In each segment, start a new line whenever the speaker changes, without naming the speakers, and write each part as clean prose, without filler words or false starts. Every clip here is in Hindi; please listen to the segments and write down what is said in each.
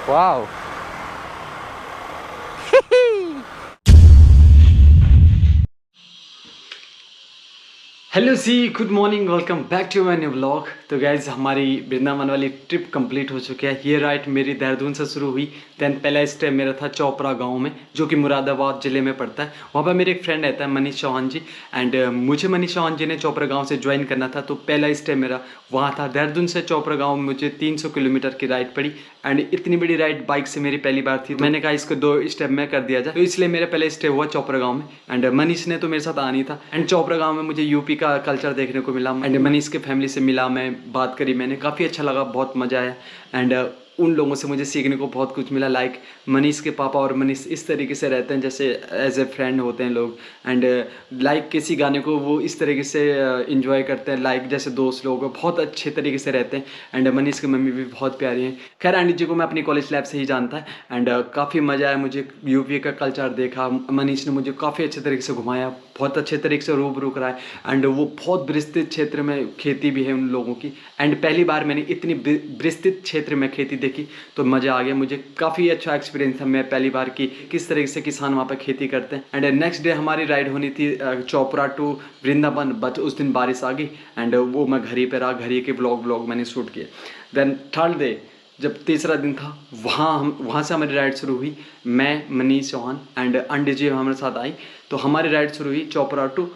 Wow. Hello ji, good morning, welcome back to my new vlog. तो गाइज हमारी वृंदावन वाली ट्रिप कंप्लीट हो चुकी है। ये राइट मेरी देहरादून से शुरू हुई। देन पहला स्टे मेरा था चोपड़ा गांव में, जो कि मुरादाबाद ज़िले में पड़ता है। वहाँ पर मेरे एक फ्रेंड रहता है मनीष चौहान जी। एंड मुझे मनीष चौहान जी ने चोपड़ा गाँव से ज्वाइन करना था, तो पहला स्टे मेरा वहाँ था। देहरादून से चोपड़ा गाँव में मुझे 300 किलोमीटर की राइड पड़ी। एंड इतनी बड़ी राइड बाइक से मेरी पहली बार थी, तो मैंने कहा इसको 2 स्टेप में कर दिया जाए। तो इसलिए मेरा पहले स्टे हुआ चोपड़ा गाँव में। एंड मनीष ने तो मेरे साथ आनी था। एंड चोपड़ा गाँव में मुझे यूपी का कल्चर देखने को मिला। एंड मनीष के फैमिली से मिला, मैं बात करी, मैंने काफ़ी अच्छा लगा, बहुत मज़ा आया। एंड उन लोगों से मुझे सीखने को बहुत कुछ मिला। लाइक मनीष के पापा और मनीष इस तरीके से रहते हैं जैसे एज ए फ्रेंड होते हैं लोग। एंड लाइक किसी गाने को वो इस तरीके से इंजॉय करते हैं, लाइक जैसे दोस्त लोग बहुत अच्छे तरीके से रहते हैं। एंड मनीष की मम्मी भी बहुत प्यारी हैं। खैर आंटी जी को मैं अपनी कॉलेज लाइफ से ही जानता है। एंड काफ़ी मज़ा आया, मुझे यूपी का कल्चर देखा। मनीष ने मुझे काफ़ी अच्छे तरीके से घुमाया, बहुत अच्छे तरीके से रूबरू कराया। एंड वो बहुत विस्तृत क्षेत्र में खेती भी है उन लोगों की। एंड पहली बार मैंने इतनी विस्तृत क्षेत्र में खेती देखी, तो मज़ा आ गया। मुझे काफ़ी अच्छा एक्सपीरियंस था, मैं पहली बार की किस तरीके से किसान वहाँ पर खेती करते हैं। एंड नेक्स्ट डे हमारी राइड होनी थी चोपड़ा टू वृंदावन, बट उस दिन बारिश आ गई। एंड वो मैं घर ही पर रहा, घर ही के व्लॉग मैंने शूट किए। देन थर्ड डे जब तीसरा दिन था, वहाँ से हमारी राइड शुरू हुई। मैं, मनीष चौहान एंड आंटी जी हमारे साथ आई। तो हमारी राइड शुरू हुई चोपड़ा टू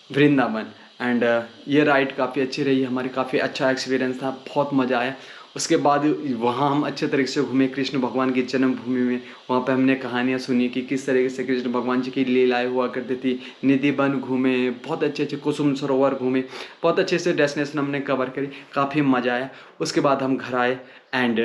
वृंदावन। एंड ये राइड काफ़ी अच्छी रही हमारी, काफ़ी अच्छा एक्सपीरियंस था, बहुत मज़ा आया। उसके बाद वहाँ हम अच्छे तरीके से घूमे कृष्ण भगवान की जन्मभूमि में। वहाँ पे हमने कहानियाँ सुनी कि किस तरीके से कृष्ण भगवान जी की लीलाएँ हुआ करती थी। निधि वन घूमे, बहुत अच्छे अच्छे कुसुम सरोवर घूमे, बहुत अच्छे से डेस्टिनेशन हमने कवर करी, काफ़ी मज़ा आया। उसके बाद हम घर आए। एंड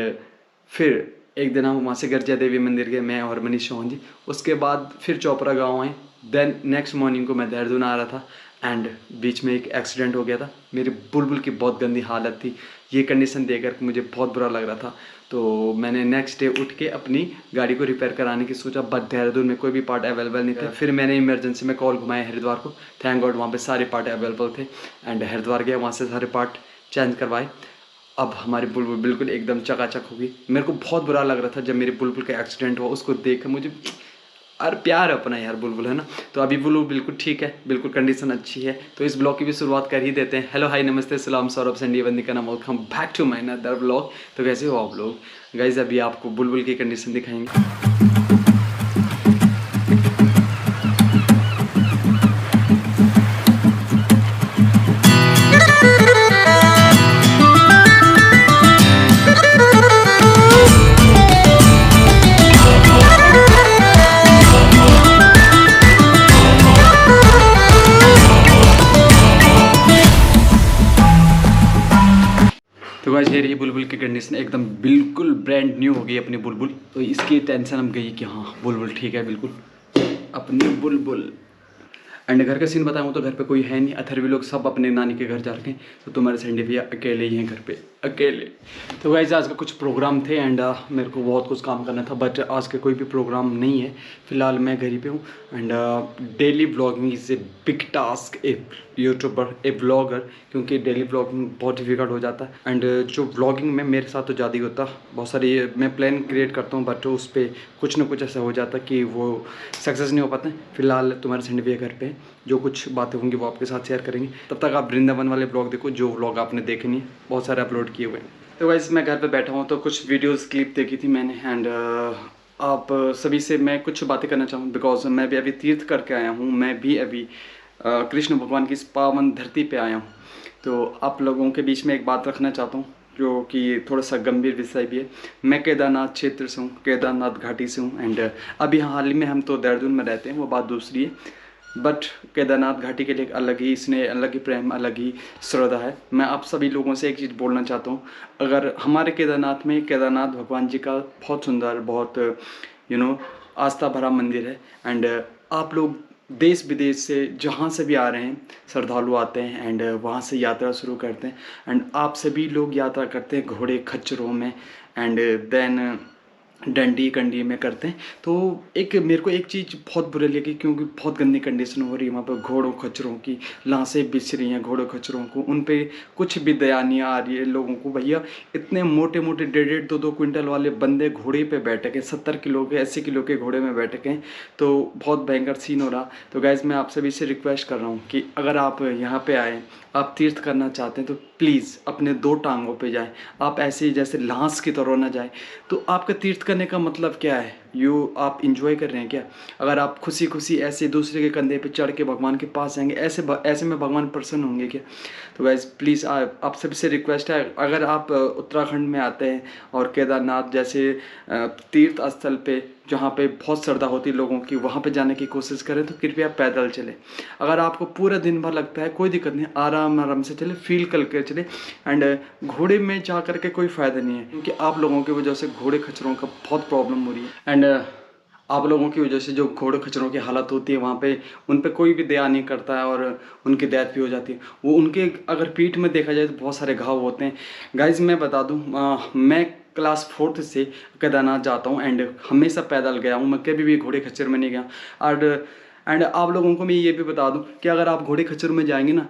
फिर एक दिन हम वहाँ से गर्जिया देवी मंदिर गए, मैं और मनीष चौहान जी। उसके बाद फिर चोपड़ा गाँव आए। देन नेक्स्ट मॉर्निंग को मैं देहरादून आ रहा था। एंड बीच में एक एक्सीडेंट हो गया था। मेरी बुलबुल की बहुत गंदी हालत थी, ये कंडीशन देखकर मुझे बहुत बुरा लग रहा था। तो मैंने नेक्स्ट डे उठ के अपनी गाड़ी को रिपेयर कराने की सोचा, बट देहरादून में कोई भी पार्ट अवेलेबल नहीं था। फिर मैंने इमरजेंसी में कॉल घुमाया हरिद्वार को। थैंक गॉड वहाँ पे सारे पार्ट अवेलेबल थे। एंड हरिद्वार गया, वहाँ से सारे पार्ट चेंज करवाए। अब हमारी बुलबुल बिल्कुल एकदम चकाचक होगी। मेरे को बहुत बुरा लग रहा था जब मेरी बुलबुल का एक्सीडेंट हुआ, उसको देख कर मुझे और प्यार अपना यार बुलबुल, है ना। तो अभी बुलबुल बिल्कुल ठीक है, बिल्कुल कंडीशन अच्छी है। तो इस ब्लॉग की भी शुरुआत कर ही देते हैं। हेलो हाय नमस्ते सलाम सौरभ संडी वंदिका नाम, welcome back to my another blog. तो कैसे हो आप लोग गाइज? अभी आपको बुलबुल की कंडीशन दिखाएंगे। तो गाइस ये रही बुलबुल की कंडीशन, एकदम बिल्कुल ब्रांड न्यू हो गई अपनी बुलबुल। तो इसकी टेंशन हम गई कि हाँ बुलबुल ठीक है बिल्कुल अपनी बुलबुल। एंड घर का सीन बताऊँ तो घर पे कोई है नहीं, अथर्वी लोग सब अपने नानी के घर जा रखे हैं। तो तुम्हारे संडे भैया अकेले ही हैं घर पे, अकेले। तो गाइस आज का कुछ प्रोग्राम थे। एंड मेरे को बहुत कुछ काम करना था, बट आज का कोई भी प्रोग्राम नहीं है। फिलहाल मैं घर ही पे हूँ। And daily blogging is a big task A YouTuber, A blogger, क्योंकि डेली ब्लॉगिंग बहुत डिफिकल्ट हो जाता है। एंड जो ब्लॉगिंग में मेरे साथ तो ज़्यादा ही होता, बहुत सारी मैं प्लान क्रिएट करता हूँ, बट उस पर कुछ ना कुछ ऐसा हो जाता कि वो सक्सेस नहीं हो पाते। फिलहाल तुम्हारे संडे भैया घर पे हैं, जो कुछ बातें होंगी वो आपके साथ शेयर करेंगे। तब तक आप वृंदावन वाले ब्लॉग देखो, जो ब्लॉग आपने देखे नहीं, बहुत सारे अपलोड किए हुए हैं। तो गाइस मैं घर पे बैठा हूँ, तो कुछ वीडियोस क्लिप देखी थी मैंने। एंड आप सभी से मैं कुछ बातें करना चाहूँ, बिकॉज मैं भी अभी तीर्थ करके आया हूँ। मैं भी अभी कृष्ण भगवान की इस पावन धरती पे आया हूँ। तो आप लोगों के बीच में एक बात रखना चाहता हूँ, जो कि थोड़ा सा गंभीर विषय भी है। मैं केदारनाथ क्षेत्र से हूँ, केदारनाथ घाटी से हूँ। एंड अभी हाल ही में हम तो देहरादून में रहते हैं, वो बात दूसरी है। बट केदारनाथ घाटी के लिए एक अलग ही स्नेह, अलग ही प्रेम, अलग ही श्रद्धा है। मैं आप सभी लोगों से एक चीज़ बोलना चाहता हूँ, अगर हमारे केदारनाथ में, केदारनाथ भगवान जी का बहुत सुंदर, बहुत आस्था भरा मंदिर है। एंड आप लोग देश विदेश से जहाँ से भी आ रहे हैं, श्रद्धालु आते हैं एंड वहाँ से यात्रा शुरू करते हैं। एंड आप सभी लोग यात्रा करते हैं घोड़े खच्चरों में। एंड देन डंडी कंडी में करते हैं। तो एक मेरे को एक चीज़ बहुत बुरी लगी, क्योंकि बहुत गंदी कंडीशन हो रही है वहाँ पर, घोड़ों खच्चरों की लाशें बिछ रही हैं, घोड़ों खच्चरों को, उन पे कुछ भी दया नहीं आ रही है लोगों को। भैया इतने मोटे मोटे 1.5-2 क्विंटल वाले बंदे घोड़े पे बैठे हैं, 70 किलो के 80 किलो के घोड़े में बैठे हैं, तो बहुत भयंकर सीन हो रहा। तो गाइज़ मैं आप सभी से रिक्वेस्ट कर रहा हूँ कि अगर आप यहाँ पे आए, आप तीर्थ करना चाहते हैं तो प्लीज़ अपने 2 टांगों पे जाएं। आप ऐसे ही जैसे लाश की तरह ना जाएं। तो आपका तीर्थ करने का मतलब क्या है? आप इंजॉय कर रहे हैं क्या? अगर आप खुशी खुशी ऐसे दूसरे के कंधे पे चढ़ के भगवान के पास जाएंगे, ऐसे में भगवान प्रसन्न होंगे क्या? तो गाइज प्लीज़ आप सबसे रिक्वेस्ट है, अगर आप उत्तराखंड में आते हैं और केदारनाथ जैसे तीर्थ स्थल पे जहाँ पे बहुत श्रद्धा होती है लोगों की, वहाँ पे जाने की कोशिश करें तो कृपया पैदल चलें। अगर आपको पूरा दिन भर लगता है, कोई दिक्कत नहीं, आराम आराम से चले, फील करके चले। एंड घोड़े में जा करके कोई फ़ायदा नहीं है, क्योंकि आप लोगों की वजह से घोड़े खच्चरों का बहुत प्रॉब्लम हो रही है। एंड आप लोगों की वजह से जो घोड़े खच्चरों की हालत होती है वहाँ पे, उन पे कोई भी दया नहीं करता है और उनकी डेथ भी हो जाती है। वो उनके अगर पीठ में देखा जाए तो बहुत सारे घाव होते हैं। गाइज मैं बता दूँ, मैं क्लास 4th से केदारनाथ जाता हूँ एंड हमेशा पैदल गया हूँ, मैं कभी भी घोड़े खच्चर में नहीं गया। एंड आप लोगों को मैं ये भी बता दूँ कि अगर आप घोड़े खच्चर में जाएंगे ना,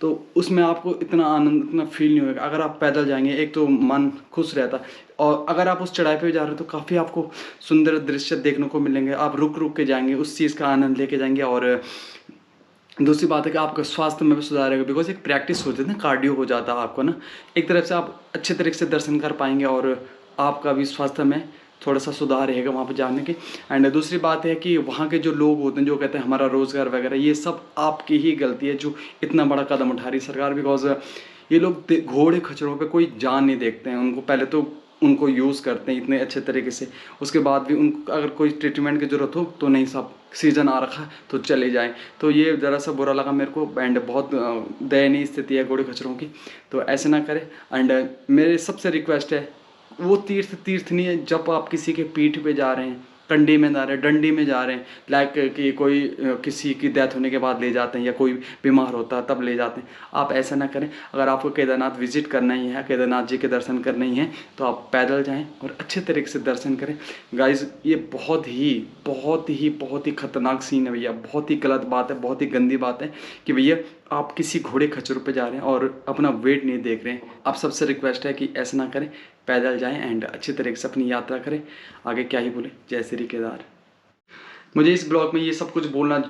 तो उसमें आपको इतना आनंद, इतना फील नहीं होगा। अगर आप पैदल जाएंगे, एक तो मन खुश रहता है, और अगर आप उस चढ़ाई पे जा रहे हो तो काफ़ी आपको सुंदर दृश्य देखने को मिलेंगे। आप रुक रुक के जाएंगे, उस चीज़ का आनंद लेके जाएंगे। और दूसरी बात है कि आपका स्वास्थ्य में भी सुधार रहेगा, बिकॉज एक प्रैक्टिस होती है ना, कार्डियो हो जाता है आपको ना। एक तरफ से आप अच्छे तरीके से दर्शन कर पाएंगे और आपका भी स्वास्थ्य में थोड़ा सा सुधार रहेगा वहाँ पर जाने के। एंड दूसरी बात है कि वहाँ के जो लोग होते हैं जो कहते हैं हमारा रोज़गार वगैरह, ये सब आपकी ही गलती है जो इतना बड़ा कदम उठा रही सरकार। बिकॉज ये लोग घोड़े खच्चरों पे कोई जान नहीं देखते हैं, उनको पहले तो उनको यूज़ करते हैं इतने अच्छे तरीके से, उसके बाद भी उनको अगर कोई ट्रीटमेंट की ज़रूरत हो तो नहीं, सब सीज़न आ रखा है तो चले जाएं। तो ये ज़रा सा बुरा लगा मेरे को। एंड बहुत दयनीय स्थिति है घोड़े खच्चरों की, तो ऐसे ना करें। एंड मेरे सबसे रिक्वेस्ट है, वो तीर्थ नहीं है जब आप किसी के पीठ पे जा रहे हैं, कंडी में जा रहे हैं, डंडी में जा रहे हैं, लाइक कि कोई किसी की डेथ होने के बाद ले जाते हैं या कोई बीमार होता है तब ले जाते हैं। आप ऐसा ना करें। अगर आपको केदारनाथ विजिट करना ही है, केदारनाथ जी के दर्शन करने ही हैं, तो आप पैदल जाएं और अच्छे तरीके से दर्शन करें। गाइज ये बहुत ही खतरनाक सीन है भैया, बहुत ही गलत बात है, बहुत ही गंदी बात है कि भैया आप किसी घोड़े खच्चर पे जा रहे हैं और अपना वेट नहीं देख रहे हैं। आप सबसे रिक्वेस्ट है कि ऐसा ना करें, पैदल जाएं एंड अच्छे तरीके से अपनी यात्रा करें। आगे क्या ही बोले, जय श्री केदार। मुझे इस ब्लॉग में ये सब कुछ बोलना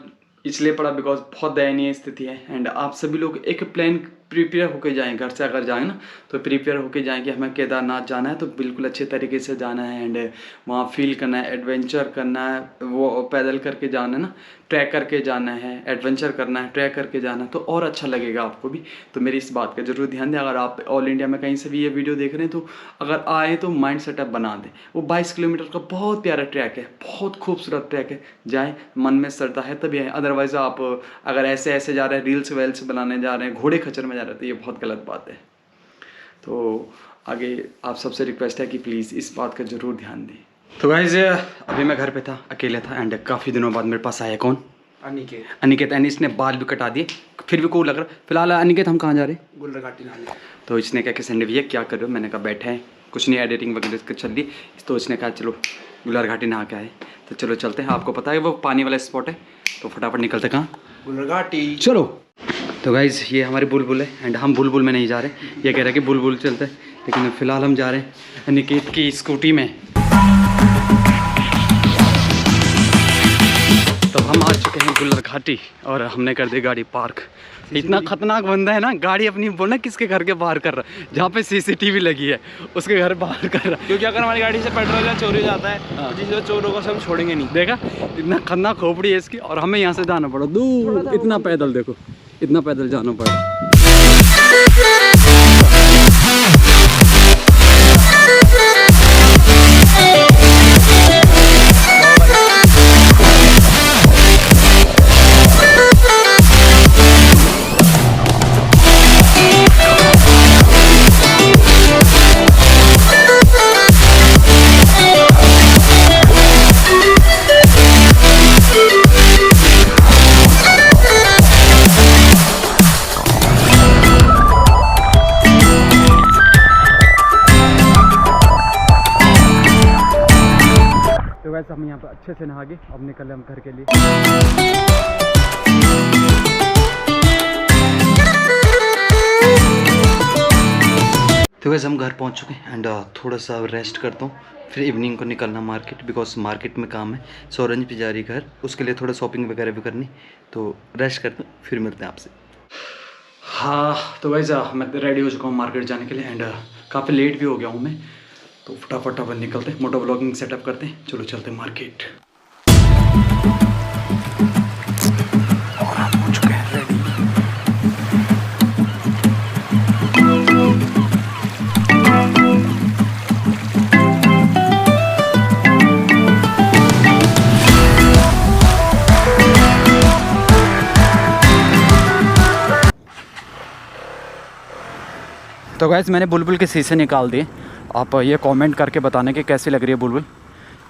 इसलिए पड़ा बिकॉज बहुत दयनीय स्थिति है। एंड आप सभी लोग एक प्लान प्रिपेयर होके जाएं, घर से अगर जाएं ना तो प्रिपेयर होके जाएं कि हमें केदारनाथ जाना है तो बिल्कुल अच्छे तरीके से जाना है एंड वहाँ फील करना है, एडवेंचर करना है, वो पैदल करके जाना है ना, ट्रैक करके जाना है, एडवेंचर करना है, ट्रैक करके जाना है, तो और अच्छा लगेगा आपको भी। तो मेरी इस बात का जरूर ध्यान दें। अगर आप ऑल इंडिया में कहीं से भी ये वीडियो देख रहे हैं तो अगर आए तो माइंड सेटअप बना दें। वो 22 किलोमीटर का बहुत प्यारा ट्रैक है, बहुत खूबसूरत ट्रैक है, जाएँ, मन में श्रद्धा है तभी आए। अदरवाइज आप अगर ऐसे जा रहे हैं, रील्स वेल्स बनाने जा रहे हैं, घोड़े खच्चर में जा रहे हैं, तो ये बहुत गलत बात है। तो आगे आप सबसे रिक्वेस्ट है कि प्लीज़ इस बात का ज़रूर ध्यान दें। तो गाइस अभी मैं घर पे था, अकेले था एंड काफ़ी दिनों बाद मेरे पास आया कौन, अनिकेत। एंड इसने बाल भी कटा दिए, फिर भी कूल लग रहा। फिलहाल अनिकेत हम कहाँ जा रहे हैं? गुलर घाटी नहाने। तो इसने कहा कि संडे भैया क्या कर रहे हो? मैंने कहा बैठे हैं, कुछ नहीं, एडिटिंग वगैरह चल रही। तो इसने कहा चलो गुलर घाटी नहा के आए, तो चलो चलते हैं। आपको पता है वो पानी वाला स्पॉट है, तो फटाफट निकलते। कहाँ? गुलर घाटी, चलो। तो गाइज़ ये हमारी बुलबुल है एंड हम बुलबुल में नहीं जा रहे, ये कह रहे हैं कि बुलबुल चलते हैं, लेकिन फ़िलहाल हम जा रहे हैं निकेत की स्कूटी में। तो हम आ चुके हैं गुलर घाटी और हमने कर दी गाड़ी पार्क। इतना खतरनाक बंदा है ना, गाड़ी अपनी बोलना किसके घर के बाहर कर रहा है, जहाँ पे CCTV लगी है उसके घर बाहर कर रहा है, क्योंकि अगर हमारी गाड़ी से पेट्रोल या चोरी हो जाता है तो जिस चोरों को सब छोड़ेंगे नहीं। देखा इतना खतरनाक खोपड़ी है इसकी, और हमें यहाँ से जाना पड़ा दूर, इतना पैदल, देखो इतना पैदल जाना पड़ा। वैसे हम यहाँ पर अच्छे से नहा गए, अब निकले हम घर के लिए। तो वैसे हम घर पहुँच चुके हैं एंड थोड़ा सा रेस्ट करता हूँ, फिर इवनिंग को निकलना मार्केट, बिकॉज मार्केट में काम है। सोरंज भी जा रही घर, उसके लिए थोड़ा शॉपिंग वगैरह भी करनी, तो रेस्ट करता हूँ, फिर मिलते हैं आपसे। हाँ तो वैसे मैं रेडी हो चुका हूँ मार्केट जाने के लिए एंड काफ़ी लेट भी हो गया हूँ मैं, तो फटाफट अपन निकलते हैं, मोटो व्लॉगिंग सेटअप करते हैं। चलो चलते हैं मार्केट। और हम हो चुके हैं रेडी। तो गाइस मैंने बुलबुल के शीशे निकाल दिए, आप ये कमेंट करके बताने कि कैसी लग रही है बुलबुल,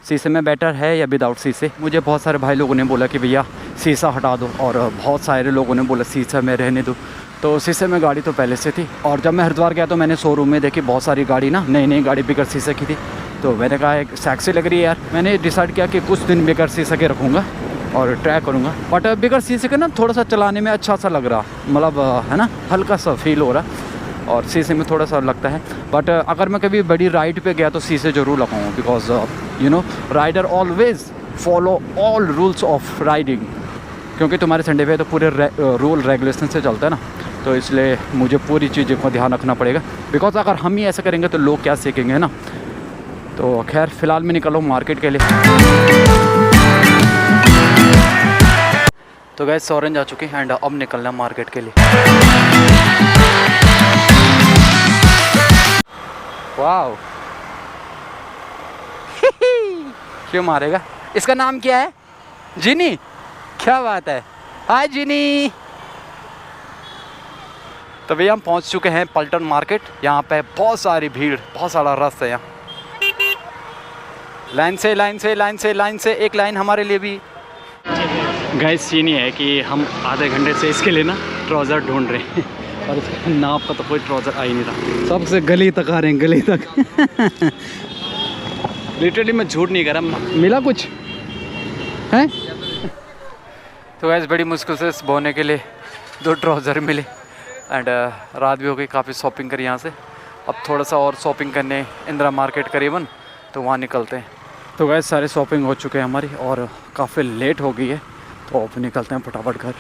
शीशे में बेटर है या विदाउट शीशे। मुझे बहुत सारे भाई लोगों ने बोला कि भैया शीशा हटा दो, और बहुत सारे लोगों ने बोला शीशा में रहने दो। तो शीशे में गाड़ी तो पहले से थी, और जब मैं हरिद्वार गया तो मैंने शोरूम में देखी बहुत सारी गाड़ी ना, नई नई गाड़ी बिगर शीशे की थी। तो मैंने कहा एक सेक्सी लग रही है यार, मैंने डिसाइड किया कि कुछ दिन बिगर शीशे के रखूँगा और ट्राई करूँगा। बट बिगर शीशे के ना थोड़ा सा चलाने में अच्छा सा लग रहा, मतलब है ना, हल्का सा फील हो रहा, और शीशे में थोड़ा सा लगता है। बट अगर मैं कभी बड़ी राइड पे गया तो शीशे ज़रूर लगाऊंगा, because you know rider always follow all rules of riding, क्योंकि तुम्हारे संडे पे तो पूरे रूल रेगुलेशन से चलता है ना, तो इसलिए मुझे पूरी चीज़ों को ध्यान रखना पड़ेगा, बिकॉज अगर हम ही ऐसा करेंगे तो लोग क्या सीखेंगे, है ना। तो खैर फ़िलहाल मैं निकला हूँ मार्केट के लिए। तो गैस ऑरेंज आ चुकी है एंड अब निकलना है मार्केट के लिए। वाओ क्यों मारेगा, इसका नाम क्या है, जिनी, क्या बात है, हाय जिनी। तो भैया हम पहुंच चुके हैं पल्टन मार्केट, यहाँ पे बहुत सारी भीड़, बहुत सारा रस है यहाँ, लाइन से लाइन से लाइन से लाइन से, एक लाइन हमारे लिए भी। गाइस सीन ये है कि हम आधे घंटे से इसके लिए ना ट्राउज़र ढूंढ रहे हैं, और इसके नाप का तो कोई ट्राउज़र आ ही नहीं रहा, सबसे गली तक आ रहे हैं, गली तक। लिटरली मैं झूठ नहीं कर रहा, मिला कुछ है। तो गाइस बड़ी मुश्किल से इस बोने के लिए 2 ट्राउज़र मिले एंड रात भी हो गई, काफ़ी शॉपिंग करी यहाँ से। अब थोड़ा सा और शॉपिंग करने इंदिरा मार्केट करीबन, तो वहाँ निकलते हैं। तो गाइस सारे शॉपिंग हो चुके हैं हमारी और काफ़ी लेट हो गई है, तो अब निकलते हैं फटाफट घर।